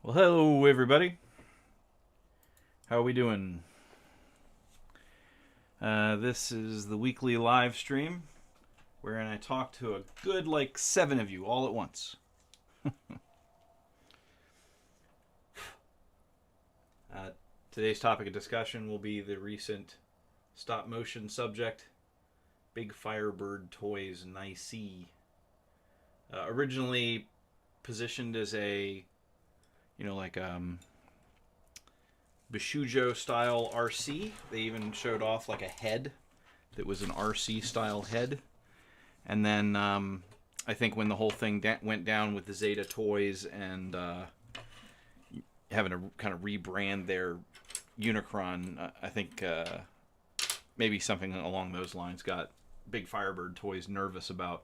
Well, hello everybody. How are we doing? This is the weekly live stream wherein I talk to a good 7 of you all at once. Today's topic of discussion will be the recent stop motion subject, Big Firebird Toys Nicey. Originally positioned as a Bishujo style RC. They even showed off a head that was an RC style head. And then I think when the whole thing went down with the Zeta Toys and having to kind of rebrand their Unicron, I think maybe something along those lines got Big Firebird Toys nervous about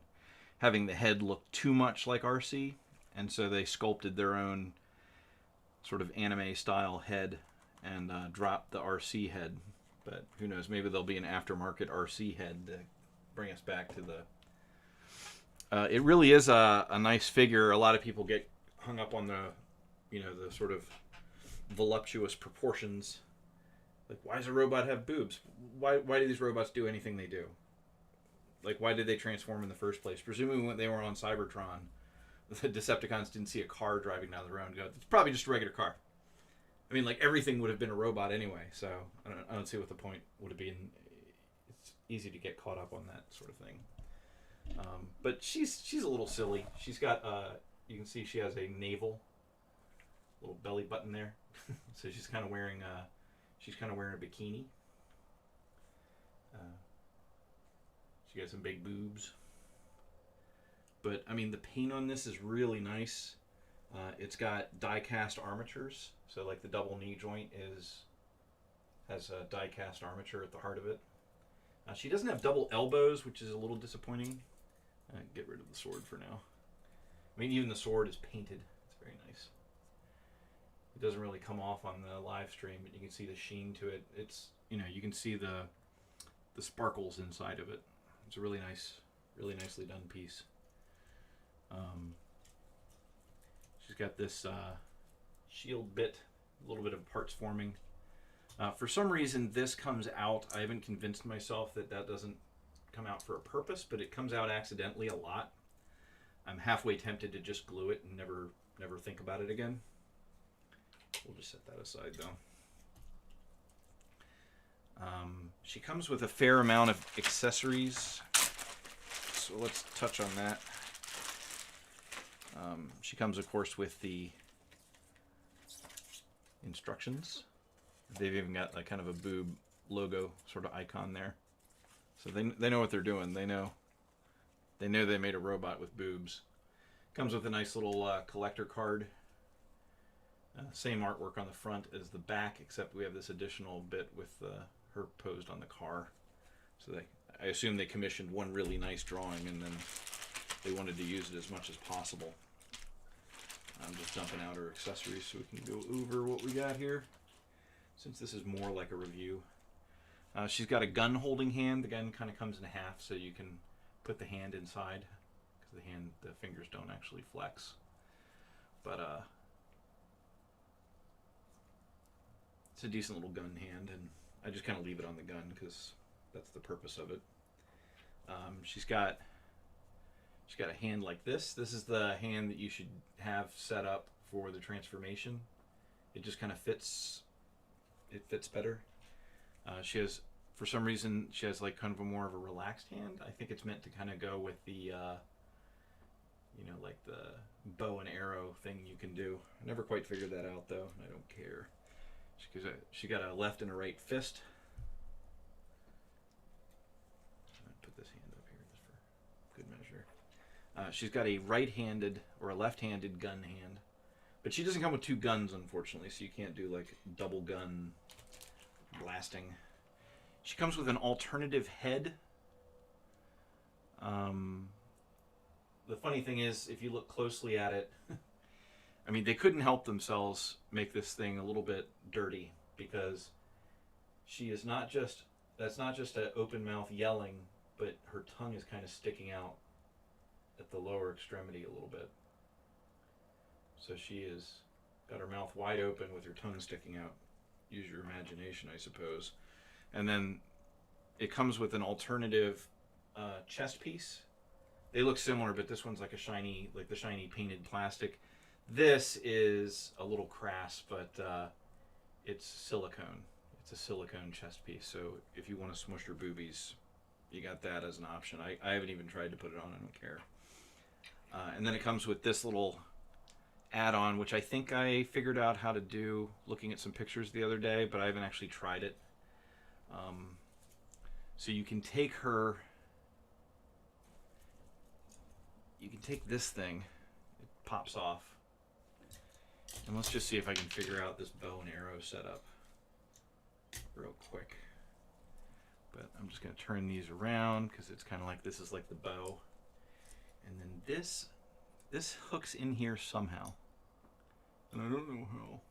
having the head look too much like RC. And so they sculpted their own sort of anime style head and dropped the RC head. But who knows, maybe there'll be an aftermarket RC head to bring us back to the it really is a nice figure. A lot of people get hung up on the the sort of voluptuous proportions. Like, why does a robot have boobs? Why do these robots do anything they do? Like, why did they transform in the first place? Presumably when they were on Cybertron, the Decepticons didn't see a car driving down the road and go, it's probably just a regular car. I mean, everything would have been a robot anyway, so I don't see what the point would have been. It's easy to get caught up on that sort of thing. But she's a little silly. She's got, you can see she has a navel, little belly button there. So she's kind of wearing a bikini. She got some big boobs. But, I mean, the paint on this is really nice. It's got die-cast armatures. So, the double knee joint has a die-cast armature at the heart of it. She doesn't have double elbows, which is a little disappointing. Get rid of the sword for now. I mean, even the sword is painted. It's very nice. It doesn't really come off on the live stream, but you can see the sheen to it. It's, you can see the sparkles inside of it. It's a really nicely done piece. She's got this shield bit, a little bit of parts forming. For some reason, this comes out. I haven't convinced myself that doesn't come out for a purpose, but it comes out accidentally a lot. I'm halfway tempted to just glue it and never think about it again. We'll just set that aside, though. She comes with a fair amount of accessories, so let's touch on that. She comes, of course, with the instructions. They've even got kind of a boob logo sort of icon there, so they know what they're doing. They know they made a robot with boobs. Comes with a nice little collector card. Same artwork on the front as the back, except we have this additional bit with her posed on the car. So I assume they commissioned one really nice drawing and then they wanted to use it as much as possible. I'm just dumping out her accessories so we can go over what we got here, since this is more like a review. She's got a gun holding hand. The gun kind of comes in half, so you can put the hand inside, because the fingers don't actually flex. But it's a decent little gun hand, and I just kind of leave it on the gun because that's the purpose of it. She's got a hand like this. This is the hand that you should have set up for the transformation. It just kind of fits. It fits better. She has, for some reason, kind of a more of a relaxed hand. I think it's meant to kind of go with the, like the bow and arrow thing you can do. I never quite figured that out, though. I don't care. She got a left and a right fist. Put this hand up here just for good measure. She's got a right-handed or a left-handed gun hand, But she doesn't come with 2 guns, unfortunately, so you can't do like double gun blasting. She comes with an alternative head. The funny thing is, if you look closely at it, I mean, they couldn't help themselves make this thing a little bit dirty, because she is not just, that's not just an open mouth yelling, but her tongue is kind of sticking out at the lower extremity a little bit. So she is got her mouth wide open with her tongue sticking out. Use your imagination, I suppose. And then it comes with an alternative chest piece. They look similar, but this one's like a shiny, like the shiny painted plastic. This is a little crass, but it's silicone. It's a silicone chest piece. So if you want to smush your boobies, you got that as an option. I haven't even tried to put it on. I don't care. And then it comes with this little add-on, which I think I figured out how to do looking at some pictures the other day, but I haven't actually tried it. So you can take her, you can take this thing, it pops off, and let's just see if I can figure out this bow and arrow setup real quick. But I'm just going to turn these around because it's kind of like, this is like the bow, and then this hooks in here somehow, and I don't know how.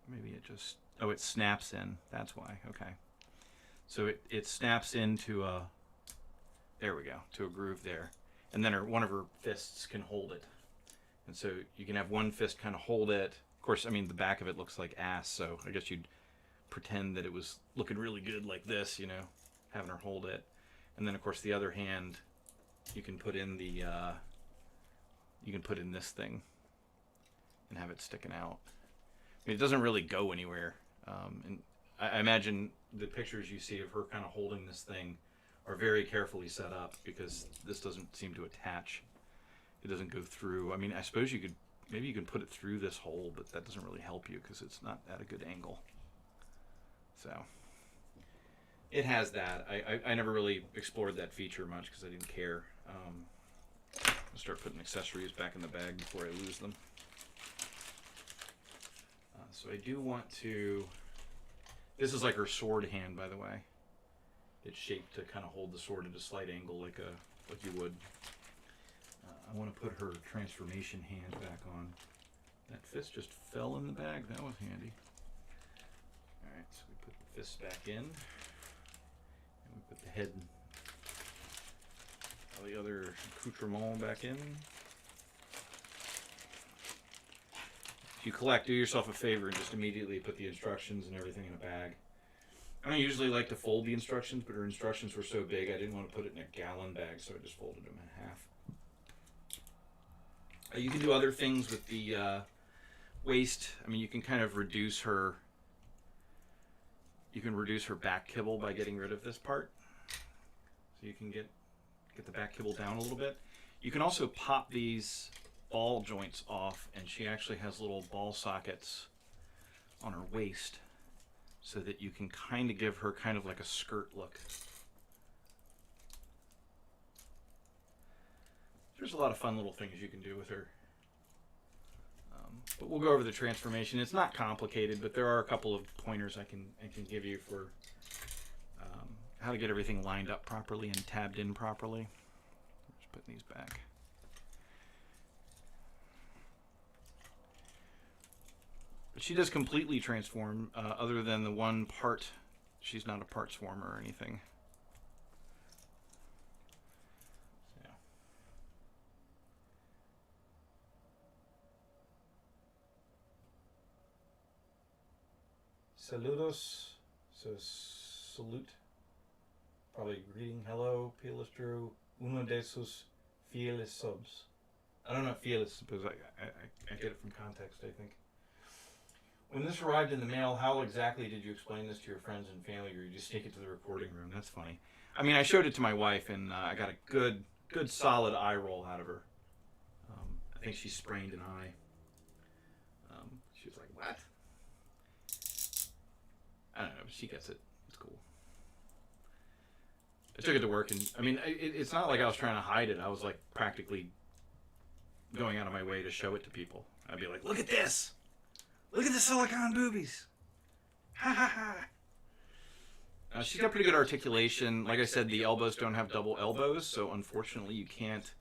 Maybe it just, oh, it snaps in, that's why. Okay, so it snaps into a, there we go, to a groove there, and then one of her fists can hold it, and so you can have one fist kind of hold it. Of course, I mean, the back of it looks like ass, so I guess you'd pretend that it was looking really good like this, you know, having her hold it. And then of course the other hand, you can put in the you can put in this thing and have it sticking out. I mean, it doesn't really go anywhere, and I imagine the pictures you see of her kind of holding this thing are very carefully set up, because this doesn't seem to attach. It doesn't go through. I mean, I suppose you could, maybe you can put it through this hole, but that doesn't really help you because it's not at a good angle. So it has that. I never really explored that feature much because I didn't care. I'll start putting accessories back in the bag before I lose them. So I do want to, this is like her sword hand, by the way. It's shaped to kind of hold the sword at a slight angle, like you would. I want to put her transformation hand back on. That fist just fell in the bag. That was handy. Alright, so we put the fist back in. And we put the head, all the other accoutrements back in. If you collect, do yourself a favor and just immediately put the instructions and everything in a bag. I don't usually like to fold the instructions, but her instructions were so big I didn't want to put it in a gallon bag, so I just folded them in half. You can do other things with the waist. I mean, you can kind of reduce her. You can reduce her back kibble by getting rid of this part, so you can get the back kibble down a little bit. You can also pop these ball joints off, and she actually has little ball sockets on her waist, so that you can kind of give her kind of like a skirt look. There's a lot of fun little things you can do with her. But we'll go over the transformation. It's not complicated, but there are a couple of pointers I can give you for how to get everything lined up properly and tabbed in properly. Just putting these back. But she does completely transform, other than the one part. She's not a parts former or anything. Saludos, so salute, probably greeting, hello, Pilastro, uno de sus fieles subs. I don't know fieles, suppose I get it from context, I think. When this arrived in the mail, how exactly did you explain this to your friends and family, or you just take it to the recording room? That's funny. I mean, I showed it to my wife, and I got a good solid eye roll out of her. I think she sprained an eye. She was like, what? I don't know, but she gets it. It's cool. I took it to work, and I mean, it's not like I was trying to hide it. I was like practically going out of my way to show it to people. I'd be like, look at this! Look at the silicone boobies! Ha ha ha! She's got pretty good articulation. Like I said, the elbows don't have double elbows, so unfortunately you can't...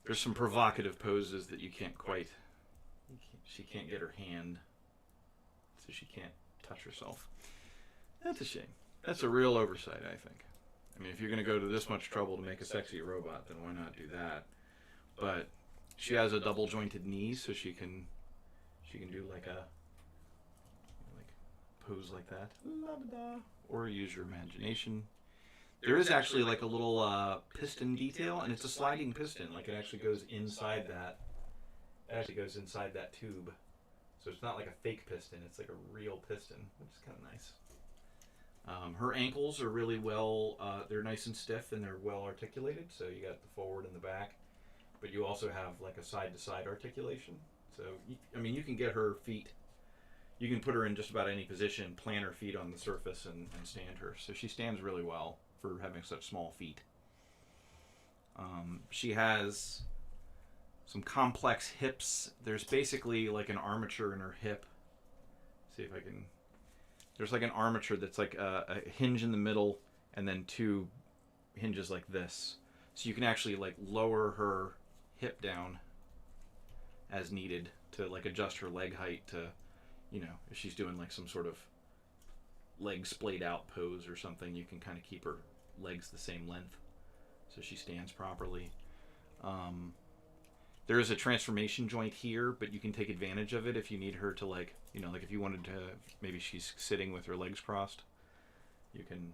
There's some provocative poses that you can't quite... She can't get her hand, so she can't touch herself. That's a shame. That's a real oversight, I think. I mean, if you're going to go to this much trouble to make a sexy robot, then why not do that? But she has a double jointed knee, so she can do like a pose like that, or use your imagination. There is actually like a little piston detail, and it's a sliding piston. Like it actually goes inside that. It actually goes inside that tube, so it's not like a fake piston. It's like a real piston, which is kind of nice. Her ankles are really well. They're nice and stiff, and they're well articulated. So you got the forward and the back, but you also have like a side-to-side articulation. So I mean, you can get her feet. You can put her in just about any position, plant her feet on the surface, and stand her. So she stands really well for having such small feet. She has some complex hips. There's basically like an armature in her hip. See if I can... There's like an armature that's like a hinge in the middle and then two hinges like this. So you can actually like lower her hip down as needed to like adjust her leg height to, you know, if she's doing like some sort of leg splayed out pose or something, you can kind of keep her legs the same length so she stands properly. There is a transformation joint here, but you can take advantage of it if you need her to, like, you know, like if you wanted to, maybe she's sitting with her legs crossed, you can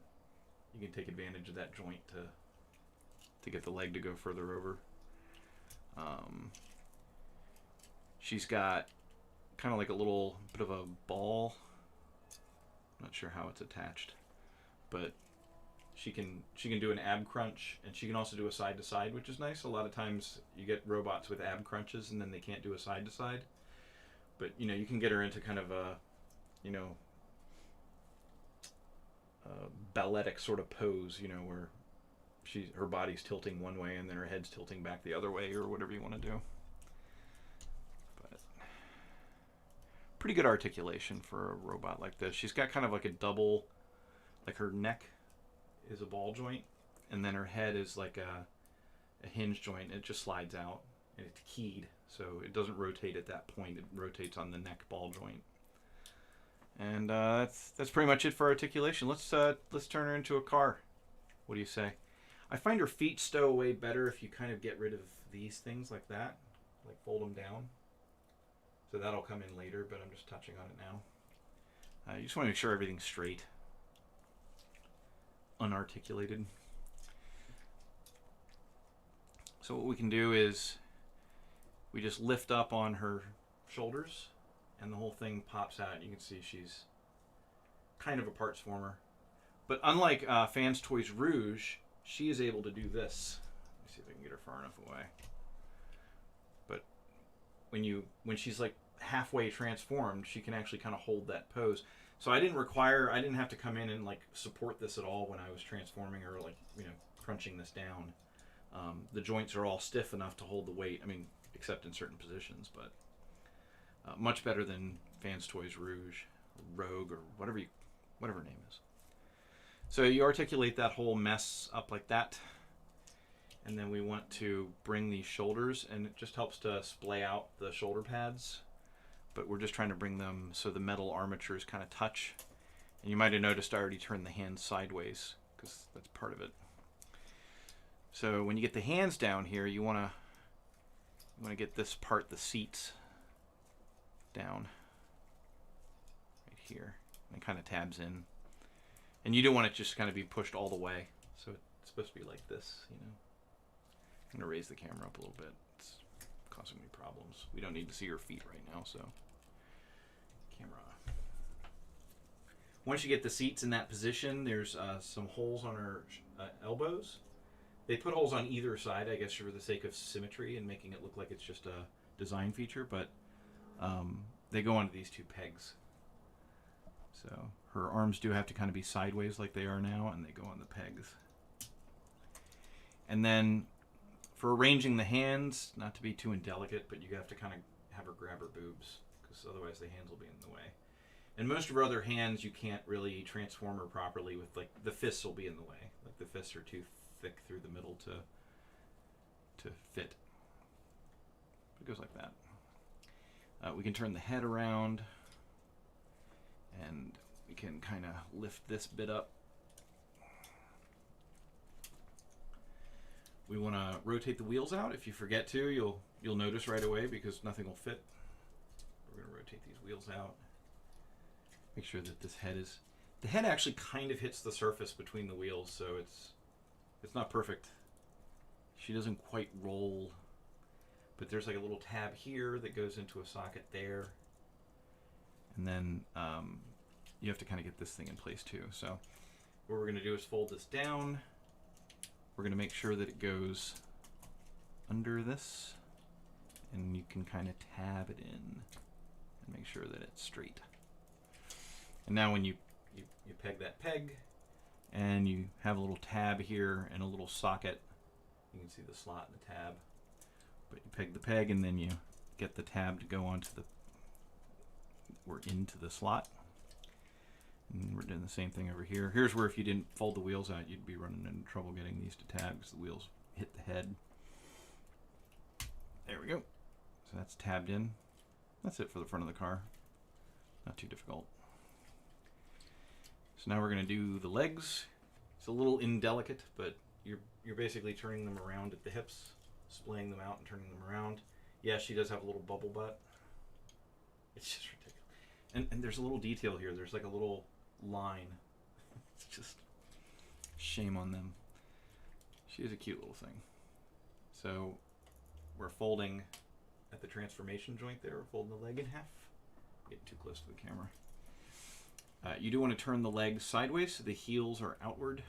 take advantage of that joint to get the leg to go further over. She's got kind of like a little bit of a ball. I'm not sure how it's attached, but she can do an ab crunch, and she can also do a side to side, which is nice. A lot of times you get robots with ab crunches and then they can't do a side to side. But you know, you can get her into kind of a, you know, balletic sort of pose, you know, where her body's tilting one way and then her head's tilting back the other way, or whatever you want to do. But pretty good articulation for a robot like this. She's got kind of like a double, like her neck is a ball joint, and then her head is like a hinge joint. It just slides out, and it's keyed, so it doesn't rotate at that point. It rotates on the neck ball joint. And that's pretty much it for articulation. Let's turn her into a car. What do you say? I find her feet stow away better if you kind of get rid of these things like that, like fold them down. So that'll come in later, but I'm just touching on it now. You just want to make sure everything's straight, unarticulated. So what we can do is we just lift up on her shoulders, and the whole thing pops out. You can see she's kind of a parts former. But unlike Fans Toys Rouge, she is able to do this. Let me see if I can get her far enough away. But when she's like halfway transformed, she can actually kind of hold that pose. So I didn't have to come in and like support this at all when I was transforming her, like, you know, crunching this down. The joints are all stiff enough to hold the weight. I mean, except in certain positions, but much better than Fans Toys Rouge, or Rogue, or whatever her name is. So you articulate that whole mess up like that, and then we want to bring these shoulders, and it just helps to splay out the shoulder pads, but we're just trying to bring them so the metal armatures kind of touch. And you might have noticed I already turned the hands sideways, because that's part of it. So when you get the hands down here, you want to get this part, the seats, down right here, and it kind of tabs in. And you don't want it just kind of be pushed all the way, so it's supposed to be like this, you know. I'm going to raise the camera up a little bit. It's causing me problems. We don't need to see her feet right now, so camera off. Once you get the seats in that position, there's some holes on her elbows. They put holes on either side, I guess, for the sake of symmetry and making it look like it's just a design feature, but they go onto these two pegs. So her arms do have to kind of be sideways like they are now, and they go on the pegs. And then for arranging the hands, not to be too indelicate, but you have to kind of have her grab her boobs, because otherwise the hands will be in the way. And most of her other hands, you can't really transform her properly with, like, the fists will be in the way. Like, the fists are too thick through the middle to fit. It goes like that. We can turn the head around, and we can kind of lift this bit up. We want to rotate the wheels out. If you forget to, you'll notice right away because nothing will fit. We're going to rotate these wheels out. Make sure that this head is... The head actually kind of hits the surface between the wheels, so it's not perfect. She doesn't quite roll. But there's like a little tab here that goes into a socket there. And then you have to kind of get this thing in place too. So what we're going to do is fold this down. We're going to make sure that it goes under this. And you can kind of tab it in and make sure that it's straight. And now when you peg that peg, and you have a little tab here and a little socket, you can see the slot and the tab. But you peg the peg, and then you get the tab to go onto into the slot. And we're doing the same thing over here. Here's where if you didn't fold the wheels out, you'd be running into trouble getting these to tab because the wheels hit the head. There we go. So that's tabbed in. That's it for the front of the car. Not too difficult. So now we're going to do the legs. It's a little indelicate, but you're basically turning them around at the hips, splaying them out and turning them around. Yeah, she does have a little bubble butt. It's just ridiculous. And there's a little detail here. There's like a little line. It's just shame on them. She is a cute little thing. So we're folding at the transformation joint there. We're folding the leg in half. Getting too close to the camera. You do want to turn the legs sideways so the heels are outward.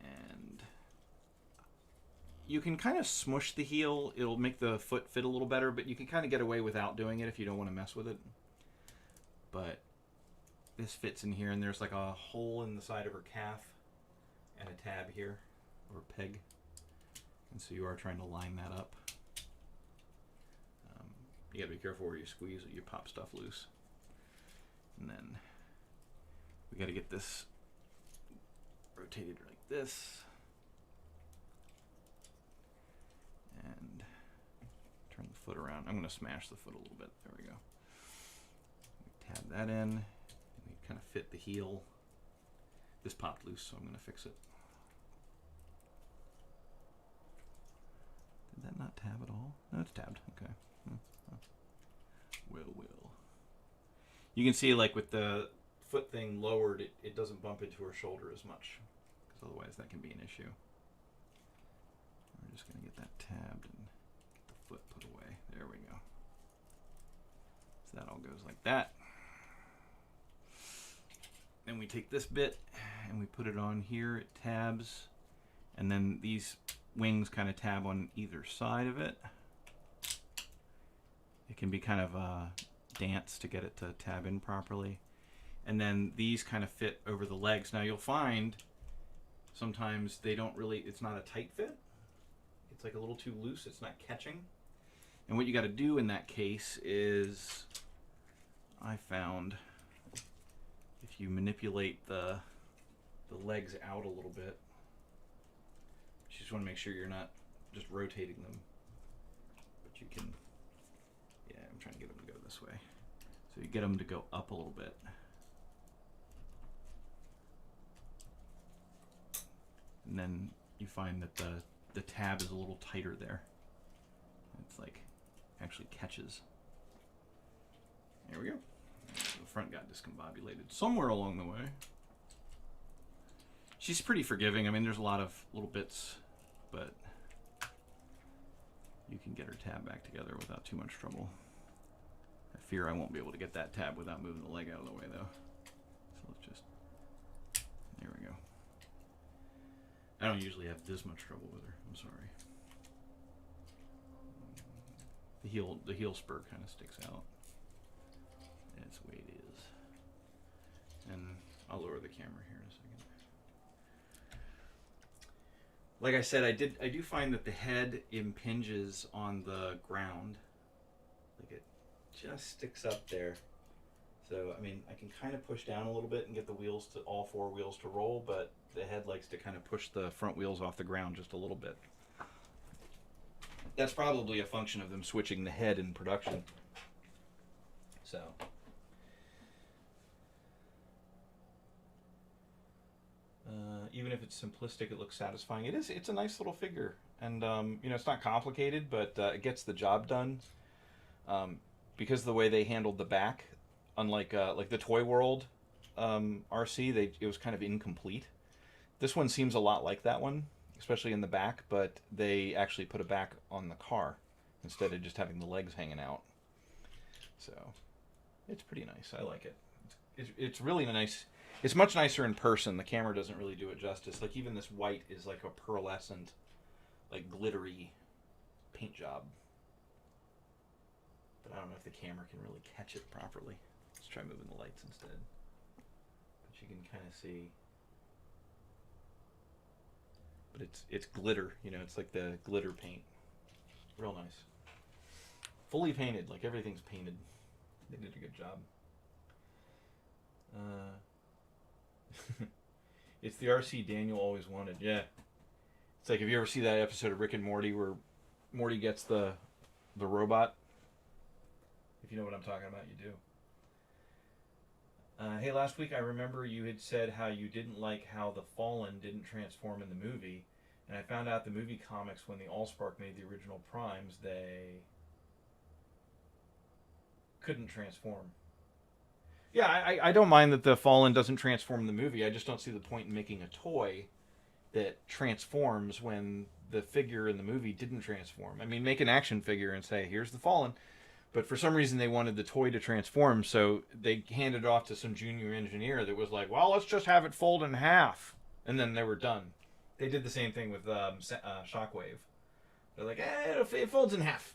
And you can kind of smush the heel. It'll make the foot fit a little better, but you can kind of get away without doing it if you don't want to mess with it. But this fits in here, and there's like a hole in the side of her calf and a tab here, or a peg. And so you are trying to line that up. You got to be careful where you squeeze it. You pop stuff loose. And then we got to get this rotated like this. And turn the foot around. I'm going to smash the foot a little bit. There we go. We tab that in. And we kind of fit the heel. This popped loose, so I'm going to fix it. Did that not tab at all? No, it's tabbed. Okay. Well. You can see, like, with the foot thing lowered, it doesn't bump into her shoulder as much, because otherwise that can be an issue. We're just going to get that tabbed and get the foot put away. There we go. So that all goes like that. Then we take this bit and we put it on here. It tabs. And then these wings kind of tab on either side of it. It can be kind of a dance to get it to tab in properly. And then these kind of fit over the legs. Now you'll find sometimes they don't really, it's not a tight fit. It's like a little too loose. It's not catching. And what you got to do in that case is, I found, if you manipulate the legs out a little bit, you just want to make sure you're not just rotating them, but you can, yeah, I'm trying to get them to go this way. So you get them to go up a little bit. And then you find that the tab is a little tighter there. It's like, actually catches. There we go. The front got discombobulated somewhere along the way. She's pretty forgiving. I mean, there's a lot of little bits, but you can get her tab back together without too much trouble. I fear I won't be able to get that tab without moving the leg out of the way, though. So let's just... There we go. I don't usually have this much trouble with her. I'm sorry. The heel spur kind of sticks out. That's the way it is. And I'll lower the camera here in a second. Like I said, I do find that the head impinges on the ground. Like it just sticks up there. So, I mean, I can kind of push down a little bit and get the wheels to, all four wheels to roll, but the head likes to kind of push the front wheels off the ground just a little bit. That's probably a function of them switching the head in production. So. Even if it's simplistic, it looks satisfying. It is. It's a nice little figure, and you know, it's not complicated, but it gets the job done. Because of the way they handled the back, unlike like the Toy World RC, it was kind of incomplete. This one seems a lot like that one, especially in the back, but they actually put a back on the car instead of just having the legs hanging out. So it's pretty nice. I like it. It's really nice. It's much nicer in person. The camera doesn't really do it justice. Like even this white is like a pearlescent, like glittery paint job. But I don't know if the camera can really catch it properly. Let's try moving the lights instead. But you can kind of see. But it's glitter, you know, it's like the glitter paint. Real nice. Fully painted, like everything's painted. They did a good job. It's the RC Daniel always wanted. Yeah. It's like, if you ever see that episode of Rick and Morty where Morty gets the robot. If you know what I'm talking about, you do. Hey, last week I remember you had said how you didn't like how the Fallen didn't transform in the movie, and I found out the movie comics, when the Allspark made the original Primes, they couldn't transform. Yeah, I don't mind that the Fallen doesn't transform in the movie. I just don't see the point in making a toy that transforms when the figure in the movie didn't transform. I mean, make an action figure and say, here's the Fallen. But for some reason, they wanted the toy to transform, so they handed it off to some junior engineer that was like, well, let's just have it fold in half. And then they were done. They did the same thing with Shockwave. They're like, it folds in half.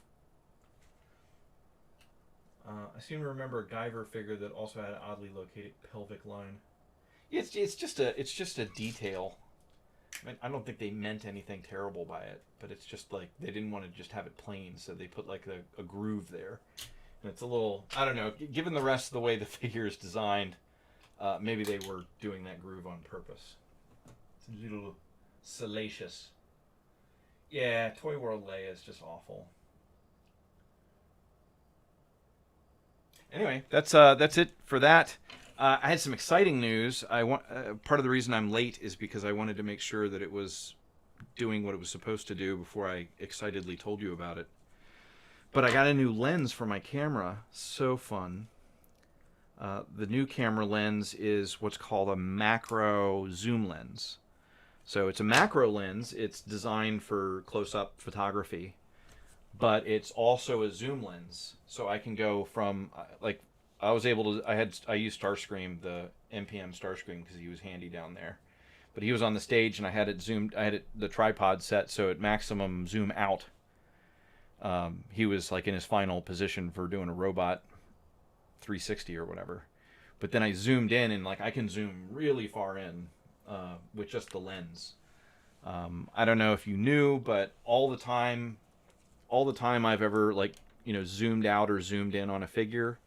I seem to remember a Guyver figure that also had an oddly located pelvic line. It's just a detail. I mean, I don't think they meant anything terrible by it, but it's just like they didn't want to just have it plain, so they put like a groove there. And it's a little, I don't know, given the rest of the way the figure is designed, maybe they were doing that groove on purpose. It's a little salacious. Yeah, Toy World Leia is just awful. Anyway, that's it for that. I had some exciting news. Part of the reason I'm late is because I wanted to make sure that it was doing what it was supposed to do before I excitedly told you about it. But I got a new lens for my camera. So fun. The new camera lens is what's called a macro zoom lens. So it's a macro lens. It's designed for close-up photography, but it's also a zoom lens. So I can go from like, I was able to. I used Starscream, the NPM Starscream, because he was handy down there. But he was on the stage, and I had it zoomed. I had the tripod set so at maximum zoom out. He was like in his final position for doing a robot 360 or whatever. But then I zoomed in, and like I can zoom really far in with just the lens. I don't know if you knew, but all the time I've ever zoomed out or zoomed in on a figure,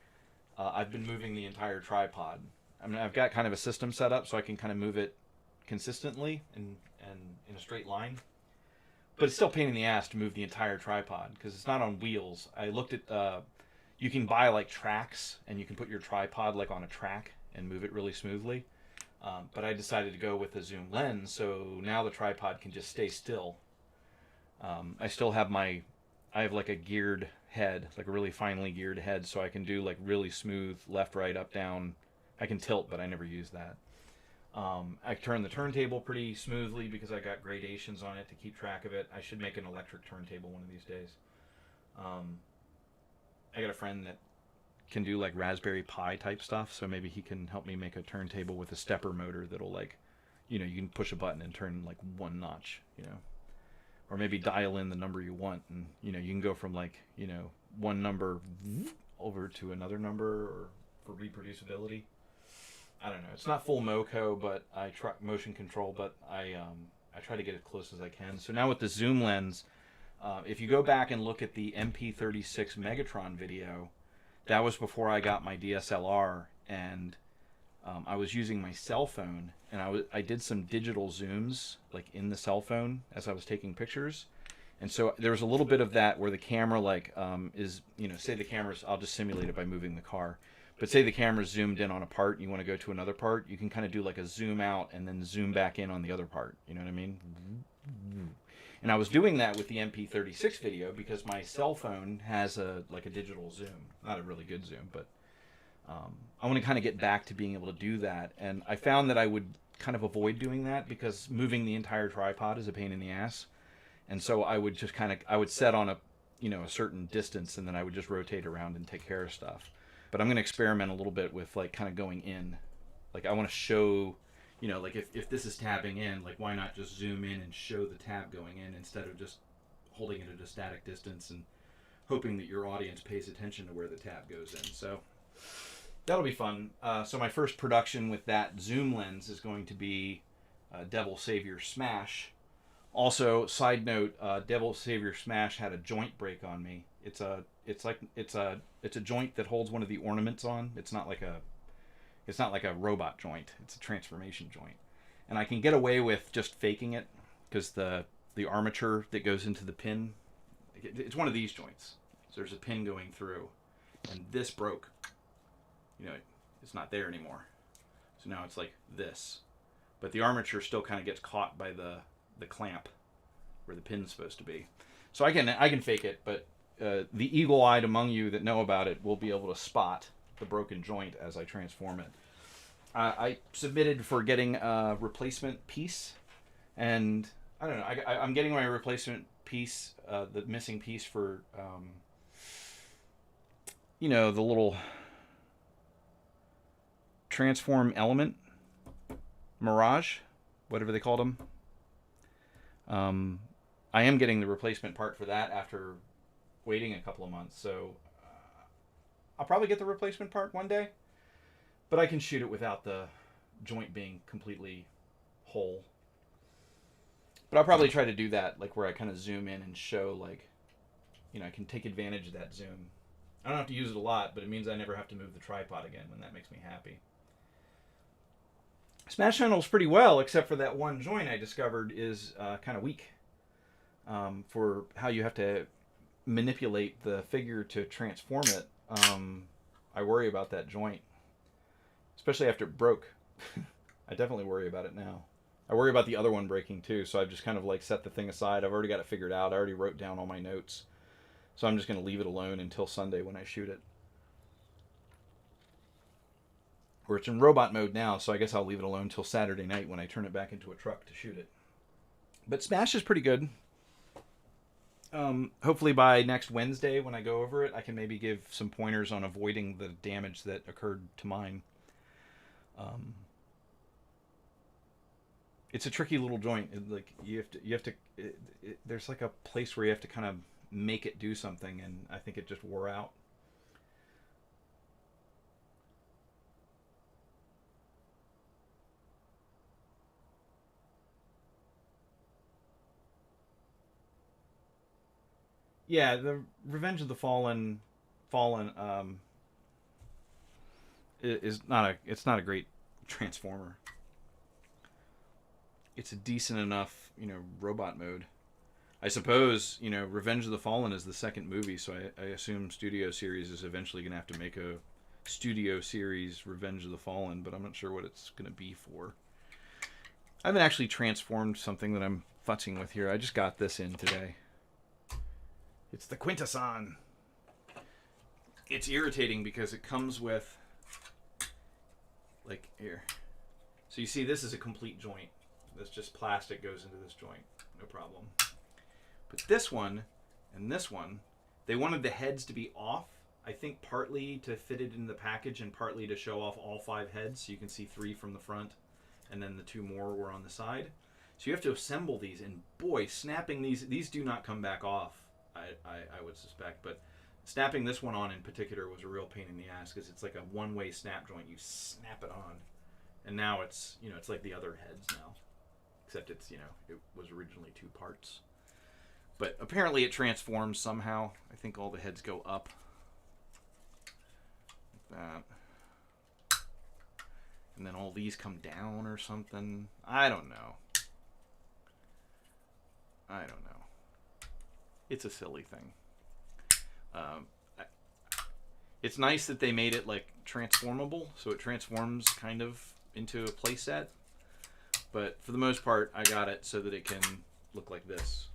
I've been moving the entire tripod. I mean, I've got kind of a system set up so I can kind of move it consistently and in a straight line. But it's still a pain in the ass to move the entire tripod because it's not on wheels. I looked at, you can buy like tracks and you can put your tripod like on a track and move it really smoothly. But I decided to go with a zoom lens, so now the tripod can just stay still. I still have I have like a geared head, like a really finely geared head, so I can do like really smooth left, right, up, down. I can tilt, but I never use that. I turn the turntable pretty smoothly because I got gradations on it to keep track of it. I should make an electric turntable one of these days. I got a friend that can do like Raspberry Pi type stuff, so maybe he can help me make a turntable with a stepper motor that'll like, you can push a button and turn like one notch, or maybe dial in the number you want, and you can go from like one number over to another number, or for reproducibility. I don't know. It's not full MoCo, but I try motion control, but I I try to get as close as I can. So now with the zoom lens, if you go back and look at the MP36 Megatron video, that was before I got my DSLR, and I was using my cell phone, and I did some digital zooms like in the cell phone as I was taking pictures. And so there was a little bit of that where the camera is, say the camera's, I'll just simulate it by moving the car. But say the camera's zoomed in on a part and you want to go to another part, you can kind of do like a zoom out and then zoom back in on the other part. You know what I mean? And I was doing that with the MP36 video because my cell phone has a digital zoom. Not a really good zoom, but I want to kind of get back to being able to do that. And I found that I would kind of avoid doing that because moving the entire tripod is a pain in the ass. And so I would just I would set on a certain distance, and then I would just rotate around and take care of stuff. But I'm going to experiment a little bit with like kind of going in. Like I want to show, like if this is tabbing in, like why not just zoom in and show the tab going in instead of just holding it at a static distance and hoping that your audience pays attention to where the tab goes in. So that'll be fun. So my first production with that zoom lens is going to be Devil Savior Smash. Also, side note, Devil Savior Smash had a joint break on me. It's a joint that holds one of the ornaments on. It's not like a robot joint. It's a transformation joint, and I can get away with just faking it because the armature that goes into the pin, it's one of these joints. So there's a pin going through, and this broke. It's not there anymore. So now it's like this, but the armature still kind of gets caught by the clamp where the pin's supposed to be. So I can fake it, but the eagle-eyed among you that know about it will be able to spot the broken joint as I transform it. I submitted for getting a replacement piece, and I don't know. I'm getting my replacement piece, the missing piece for, the little transform element, Mirage, whatever they called them. I am getting the replacement part for that after waiting a couple of months, so I'll probably get the replacement part one day, but I can shoot it without the joint being completely whole. But I'll probably try to do that, like where I kind of zoom in and show, like, I can take advantage of that zoom. I don't have to use it a lot, but it means I never have to move the tripod again, and that makes me happy. Smash handles pretty well, except for that one joint I discovered is kind of weak for how you have to manipulate the figure to transform it. I worry about that joint, especially after it broke. I definitely worry about it now. I worry about the other one breaking too, so I've just kind of like set the thing aside. I've already got it figured out. I already wrote down all my notes, so I'm just going to leave it alone until Sunday when I shoot it. Or it's in robot mode now, so I guess I'll leave it alone till Saturday night when I turn it back into a truck to shoot it. But Smash is pretty good. Hopefully by next Wednesday when I go over it, I can maybe give some pointers on avoiding the damage that occurred to mine. It's a tricky little joint. There's like a place where you have to kind of make it do something, and I think it just wore out. Yeah, the Revenge of the Fallen is not a great transformer. It's a decent enough, robot mode. I suppose, Revenge of the Fallen is the second movie, so I assume Studio Series is eventually going to have to make a Studio Series Revenge of the Fallen, but I'm not sure what it's going to be for. I haven't actually transformed something that I'm futzing with here. I just got this in today. It's the Quintesson. It's irritating because it comes with, like, here. So you see, this is a complete joint. This just plastic goes into this joint. No problem. But this one and this one, they wanted the heads to be off. I think partly to fit it in the package and partly to show off all 5 heads. So you can see 3 from the front and then the 2 more were on the side. So you have to assemble these, and boy, snapping these do not come back off. I would suspect, but snapping this one on in particular was a real pain in the ass because it's like a one-way snap joint. You snap it on, and now it's it's like the other heads now. except it's, you know, it was originally 2 parts. But apparently it transforms somehow. I think all the heads go up. Like that. And then all these come down or something. I don't know. It's a silly thing. It's nice that they made it like transformable, so it transforms kind of into a playset. But for the most part, I got it so that it can look like this.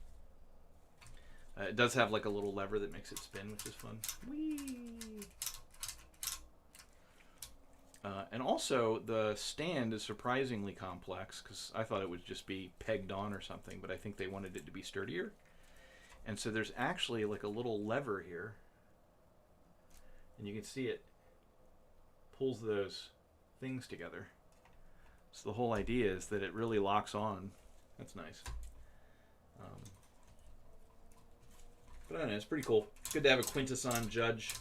It does have like a little lever that makes it spin, which is fun. Whee! And also, the stand is surprisingly complex, because I thought it would just be pegged on or something, but I think they wanted it to be sturdier. And so there's actually like a little lever here, and you can see it pulls those things together. So the whole idea is that it really locks on. That's nice. But I don't know, it's pretty cool. Good to have a Quintesson Judge.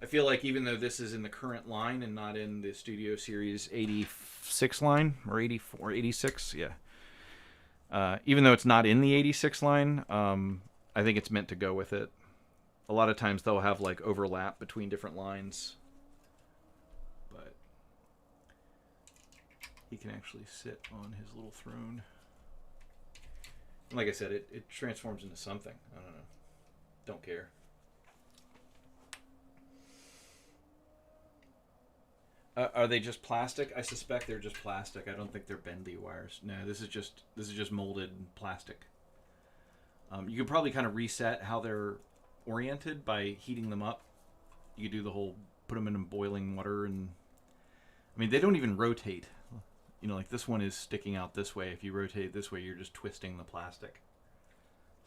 I feel like even though this is in the current line and not in the Studio Series 86 line, or 84, 86, yeah. Even though it's not in the 86 line, I think it's meant to go with it. A lot of times they'll have like overlap between different lines. But he can actually sit on his little throne. And like I said, it transforms into something. I don't know. Don't care. Are they just plastic? I suspect they're just plastic. I don't think they're bendy wires. No, this is just molded plastic. You can probably kind of reset how they're oriented by heating them up. You could do the whole put them in boiling water, and I mean they don't even rotate. You know, like this one is sticking out this way. If you rotate it this way, you're just twisting the plastic.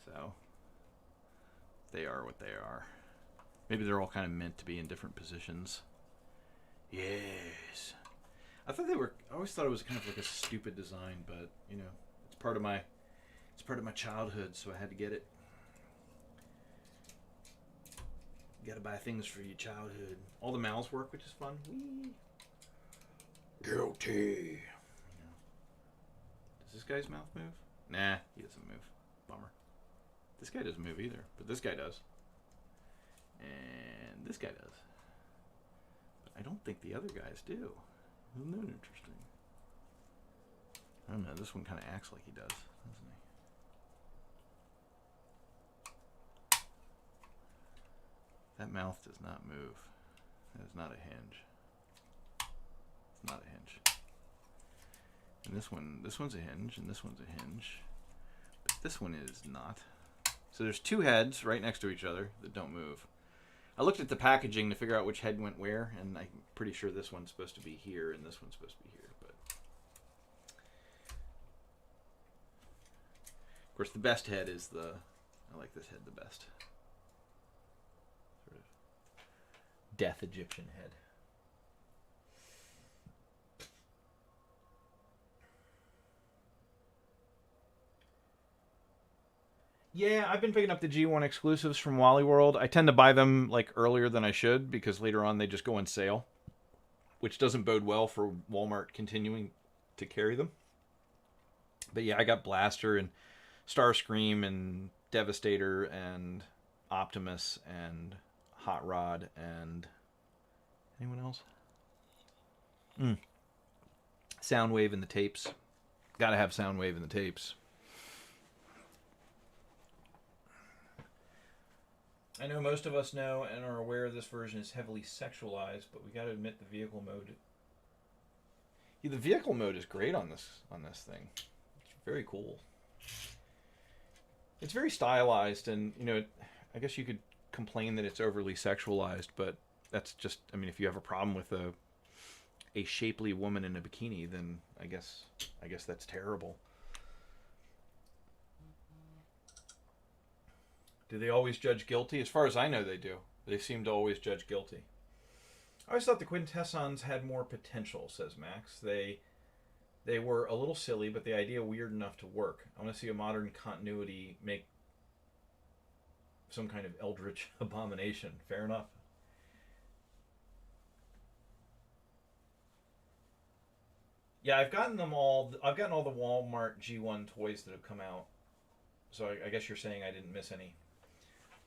So they are what they are. Maybe they're all kind of meant to be in different positions. Yes. I always thought it was kind of like a stupid design, but you know, it's part of my childhood, so I had to get it. You gotta buy things for your childhood. All the mouths work, which is fun. Whee! Guilty. Yeah. Does this guy's mouth move? Nah, he doesn't move. Bummer. This guy doesn't move either, but this guy does. And this guy does. I don't think the other guys do. Isn't that interesting? I don't know. This one kind of acts like he does, doesn't he? That mouth does not move. That is not a hinge. It's not a hinge. And this one's a hinge, and this one's a hinge. But this one is not. So there's 2 heads right next to each other that don't move. I looked at the packaging to figure out which head went where, and I'm pretty sure this one's supposed to be here and this one's supposed to be here. But of course, the best head is I like this head the best. Sort of death Egyptian head. Yeah, I've been picking up the G1 exclusives from Wally World. I tend to buy them like earlier than I should because later on they just go on sale, which doesn't bode well for Walmart continuing to carry them. But yeah, I got Blaster and Starscream and Devastator and Optimus and Hot Rod and anyone else? Soundwave in the tapes. Gotta have Soundwave in the tapes. I know most of us know and are aware this version is heavily sexualized, but we got to admit the vehicle mode. Yeah, the vehicle mode is great on this thing. It's very cool. It's very stylized, and you know, I guess you could complain that it's overly sexualized, but that's just, I mean, if you have a problem with a shapely woman in a bikini, then I guess that's terrible. Do they always judge guilty? As far as I know, they do. They seem to always judge guilty. I always thought the Quintessons had more potential, says Max. They were a little silly, but the idea weird enough to work. I want to see a modern continuity make some kind of eldritch abomination. Fair enough. Yeah, I've gotten them all. I've gotten all the Walmart G1 toys that have come out. So I guess you're saying I didn't miss any.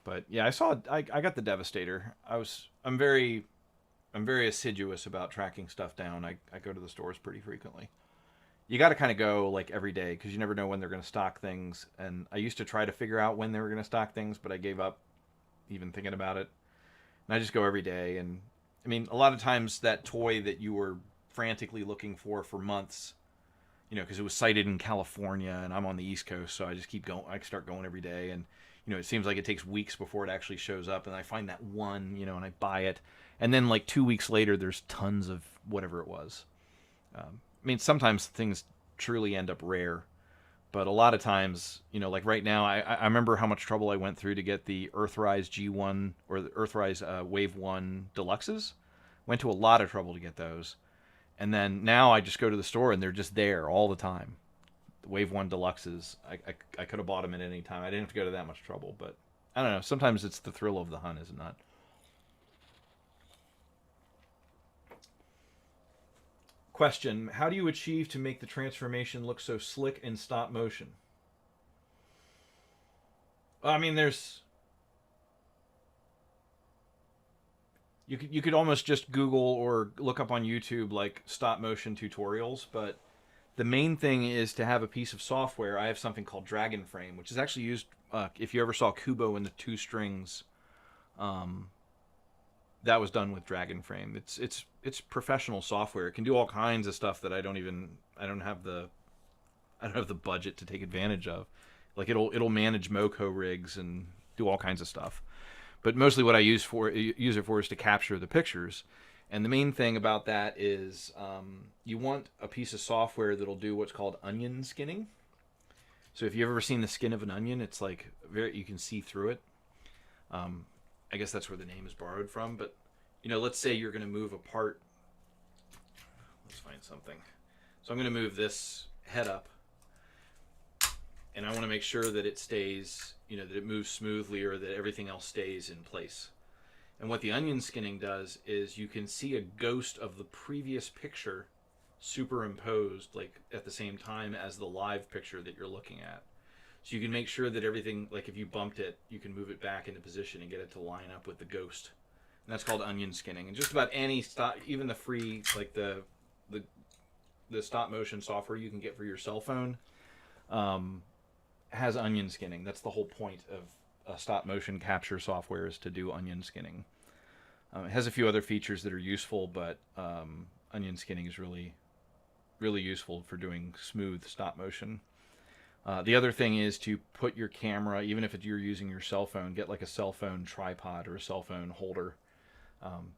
But yeah, I got the Devastator. I'm very assiduous about tracking stuff down. I go to the stores pretty frequently. You got to kind of go like every day because you never know when they're going to stock things. And I used to try to figure out when they were going to stock things, but I gave up even thinking about it. And I just go every day. And I mean, a lot of times that toy that you were frantically looking for months, you know, because it was sighted in California and I'm on the East Coast, so I just keep going. I start going every day, and you know, it seems like it takes weeks before it actually shows up, and I find that one, you know, and I buy it, and then like 2 weeks later, there's tons of whatever it was. I mean, sometimes things truly end up rare, but a lot of times, you know, like right now, I remember how much trouble I went through to get the Earthrise G1 or the Earthrise Wave 1 Deluxes. Went to a lot of trouble to get those. And then now I just go to the store and they're just there all the time. The Wave 1 Deluxes, I could have bought them at any time. I didn't have to go to that much trouble, but I don't know. Sometimes it's the thrill of the hunt, is it not? Question: how do you achieve to make the transformation look so slick in stop motion? I mean, there's you could almost just Google or look up on YouTube like stop motion tutorials, but the main thing is to have a piece of software. I have something called Dragon Frame, which is actually used. If you ever saw Kubo and the Two Strings, um, that was done with Dragon Frame. It's professional software. It can do all kinds of stuff that I don't have the budget to take advantage of. Like it'll manage Moco rigs and do all kinds of stuff. But mostly what I use it for is to capture the pictures. And the main thing about that is you want a piece of software that'll do what's called onion skinning. So if you've ever seen the skin of an onion, it's like you can see through it. I guess that's where the name is borrowed from. But you know, let's say you're going to move a part. Let's find something. So I'm going to move this head up, and I want to make sure that it stays, you know, that it moves smoothly or that everything else stays in place. And what the onion skinning does is you can see a ghost of the previous picture superimposed like at the same time as the live picture that you're looking at. So you can make sure that everything, like if you bumped it, you can move it back into position and get it to line up with the ghost. And that's called onion skinning. And just about any stop, even the free, like the stop motion software you can get for your cell phone, has onion skinning. That's the whole point of a stop motion capture software, is to do onion skinning. It has a few other features that are useful, but onion skinning is really, really useful for doing smooth stop motion. The other thing is to put your camera, even if you're using your cell phone, get like a cell phone tripod or a cell phone holder,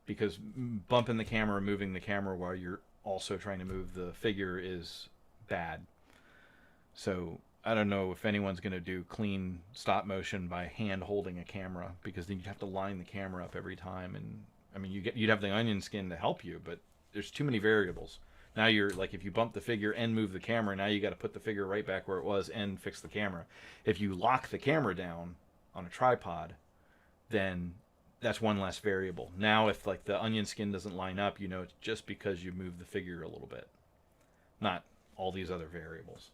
because bumping the camera, moving the camera while you're also trying to move the figure is bad. So I don't know if anyone's going to do clean stop motion by hand holding a camera, because then you'd have to line the camera up every time. And I mean, you'd have the onion skin to help you, but there's too many variables. Now you're like, if you bump the figure and move the camera, now you got to put the figure right back where it was and fix the camera. If you lock the camera down on a tripod, then that's one less variable. Now if like the onion skin doesn't line up, you know it's just because you moved the figure a little bit, not all these other variables.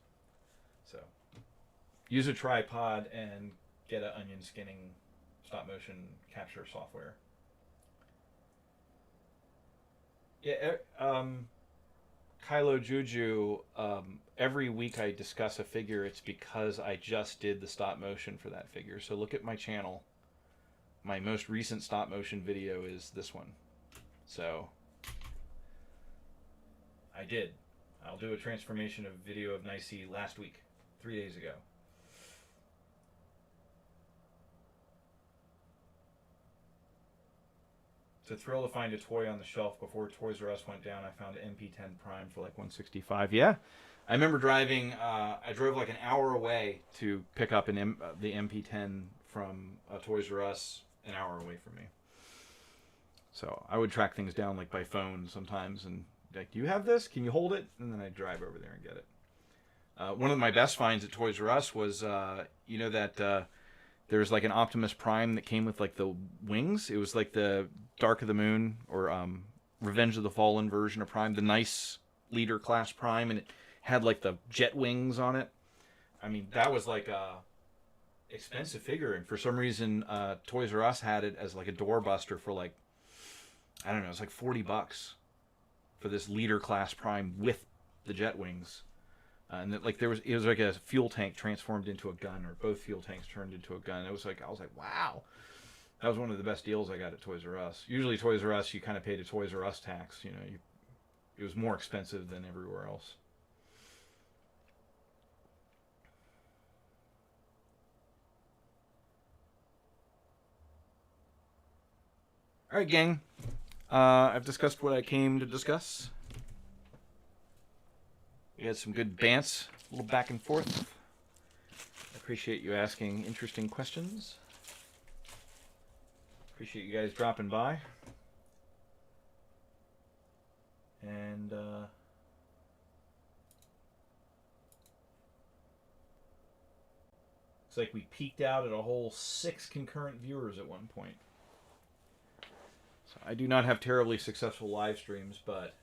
So use a tripod and get an onion skinning stop motion capture software. Yeah, Kylo Juju, every week I discuss a figure, it's because I just did the stop motion for that figure. So look at my channel. My most recent stop motion video is this one. So I did. I'll do a transformation of video of Nicey last week, 3 days ago. It's a thrill to find a toy on the shelf. Before Toys R Us went down, I found an MP10 Prime for like $165. Yeah, I remember driving. I drove like an hour away to pick up the MP10 from Toys R Us, an hour away from me. So I would track things down like by phone sometimes, and like, do you have this? Can you hold it? And then I'd drive over there and get it. One of my best finds at Toys R Us was, you know that there's like an Optimus Prime that came with like the wings. It was like the Dark of the Moon or Revenge of the Fallen version of Prime, the nice Leader Class Prime, and it had like the jet wings on it. I mean, that was like a expensive figure, and for some reason, Toys R Us had it as like a doorbuster for like, I don't know, it's like $40 for this Leader Class Prime with the jet wings. And like it was like a fuel tank transformed into a gun, or both fuel tanks turned into a gun. It was like, I was like, wow, that was one of the best deals I got at Toys R Us. Usually Toys R Us, you kind of paid a Toys R Us tax. You know, it was more expensive than everywhere else. All right, gang. I've discussed what I came to discuss. We had some good bants, a little back and forth. I appreciate you asking interesting questions. Appreciate you guys dropping by. And it's like we peaked out at a whole 6 concurrent viewers at one point. So I do not have terribly successful live streams, but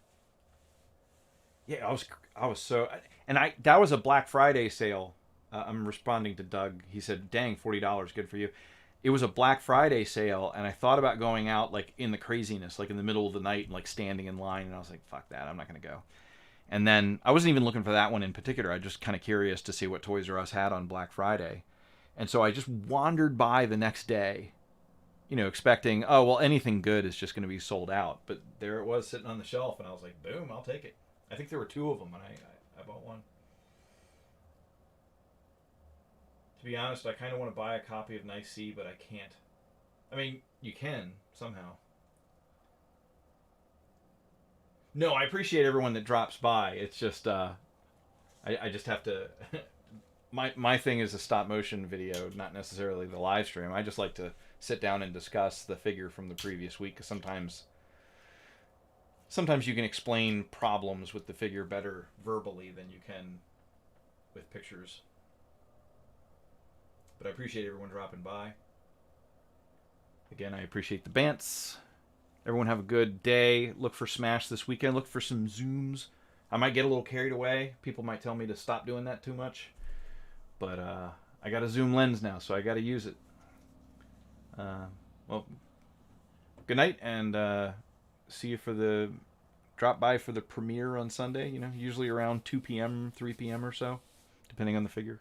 yeah, I was so, and that was a Black Friday sale. I'm responding to Doug. He said, "Dang, $40, good for you." It was a Black Friday sale, and I thought about going out like in the craziness, like in the middle of the night, and like standing in line, and I was like, "Fuck that, I'm not gonna go." And then I wasn't even looking for that one in particular. I was just kind of curious to see what Toys R Us had on Black Friday, and so I just wandered by the next day, you know, expecting, oh well, anything good is just going to be sold out. But there it was sitting on the shelf, and I was like, boom, I'll take it. I think there were 2 of them, and I bought one. To be honest, I kind of want to buy a copy of Nicey, but I can't. I mean, you can, somehow. No, I appreciate everyone that drops by. It's just, I just have to... my thing is a stop motion video, not necessarily the live stream. I just like to sit down and discuss the figure from the previous week, because sometimes you can explain problems with the figure better verbally than you can with pictures. But I appreciate everyone dropping by. Again, I appreciate the bants. Everyone have a good day. Look for Smash this weekend. Look for some Zooms. I might get a little carried away. People might tell me to stop doing that too much. But I got a zoom lens now, so I got to use it. Well, good night, and see you for the... Drop by for the premiere on Sunday, you know, usually around 2 p.m., 3 p.m. or so, depending on the figure.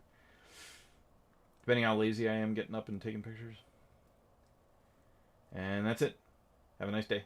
Depending how lazy I am getting up and taking pictures. And that's it. Have a nice day.